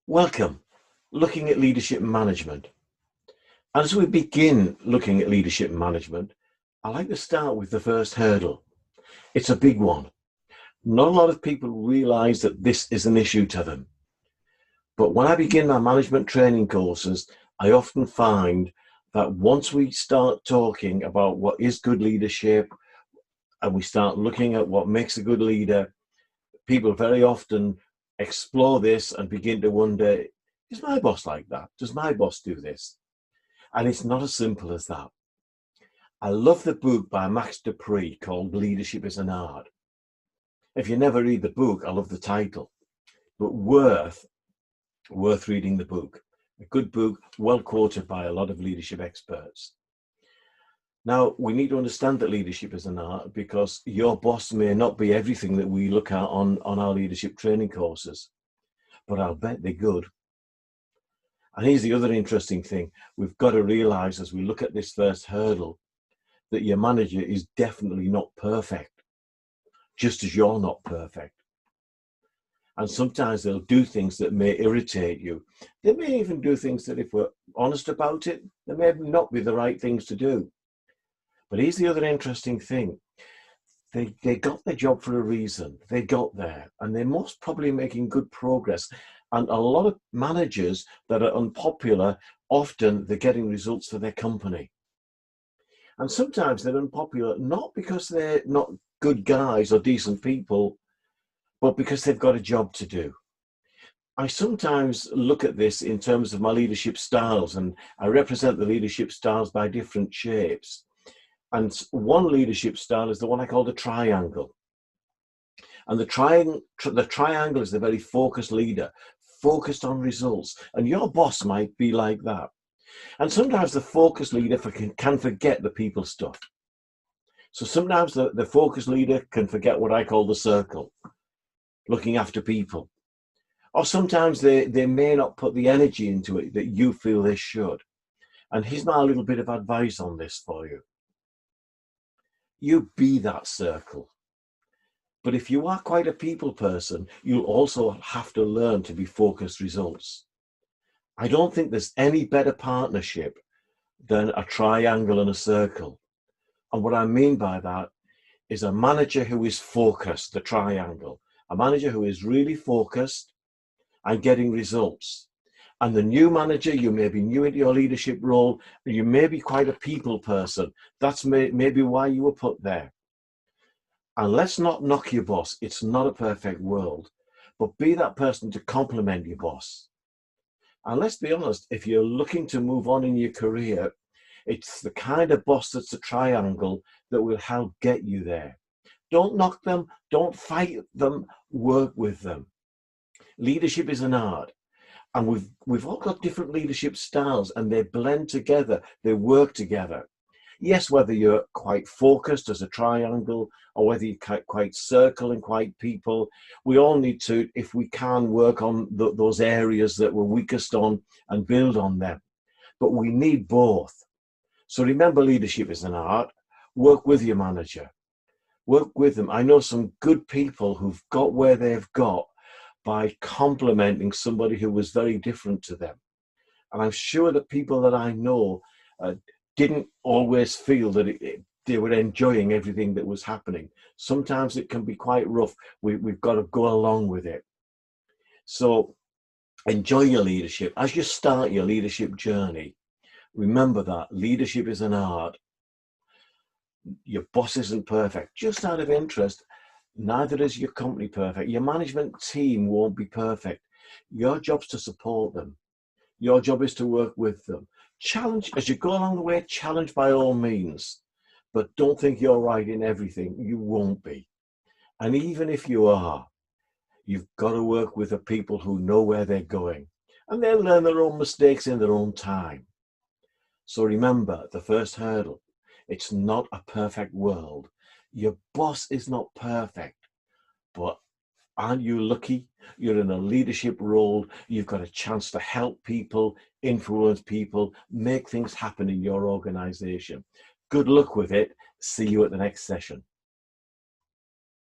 Welcome, looking at leadership management. As we begin looking at leadership management, I like to start with the first hurdle. It's a big one. Not a lot of people realize that this is an issue to them. But when I begin my management training courses, I often find that once we start talking about what is good leadership and we start looking at what makes a good leader, people very often explore this and begin to wonder, is my boss like that? Does my boss do this? And it's not as simple as that. I love the book by Max Dupree called Leadership is an Art. If you never read the book, I love the title, but worth reading the book. A good book, well quoted by a lot of leadership experts. Now, we need to understand that leadership is an art because your boss may not be everything that we look at on our leadership training courses, but I'll bet they're good. And here's the other interesting thing. We've got to realize as we look at this first hurdle that your manager is definitely not perfect, just as you're not perfect. And sometimes they'll do things that may irritate you. They may even do things that, if we're honest about it, they may not be the right things to do. But here's the other interesting thing. They got their job for a reason. They got there, and they're most probably making good progress. And a lot of managers that are unpopular, often they're getting results for their company. And sometimes they're unpopular, not because they're not good guys or decent people, but because they've got a job to do. I sometimes look at this in terms of my leadership styles, and I represent the leadership styles by different shapes. And one leadership style is the one I call the triangle. And the triangle is the very focused leader, focused on results. And your boss might be like that. And sometimes the focused leader can forget the people stuff. So sometimes the focused leader can forget what I call the circle, looking after people. Or sometimes they may not put the energy into it that you feel they should. And here's my little bit of advice on this for you. You be that circle. But if you are quite a people person, you'll also have to learn to be focused results. I don't think there's any better partnership than a triangle and a circle. And what I mean by that is a manager who is focused, the triangle, a manager who is really focused and getting results. And the new manager, you may be new into your leadership role, you may be quite a people person. That's maybe why you were put there. And let's not knock your boss. It's not a perfect world, but be that person to complement your boss. And let's be honest, if you're looking to move on in your career, it's the kind of boss that's a triangle that will help get you there. Don't knock them, don't fight them, work with them. Leadership is an art. And we've all got different leadership styles, and they blend together, they work together. Yes, whether you're quite focused as a triangle or whether you're quite circle and quite people, we all need to, if we can, work on those areas that we're weakest on and build on them. But we need both. So remember, leadership is an art. Work with your manager. Work with them. I know some good people who've got where they've got by complementing somebody who was very different to them. And I'm sure that people that I know didn't always feel that they were enjoying everything that was happening. Sometimes it can be quite rough. We've got to go along with it. So enjoy your leadership. As you start your leadership journey, remember that leadership is an art. Your boss isn't perfect. Just out of interest, neither is your company perfect. Your management team won't be perfect. Your job's to support them. Your job is to work with them. Challenge, as you go along the way, challenge by all means. But don't think you're right in everything. You won't be. And even if you are, you've got to work with the people who know where they're going. And they'll learn their own mistakes in their own time. So remember, the first hurdle, it's not a perfect world. Your boss is not perfect, but aren't you lucky? You're in a leadership role. You've got a chance to help people, influence people, make things happen in your organization. Good luck with it. See you at the next session.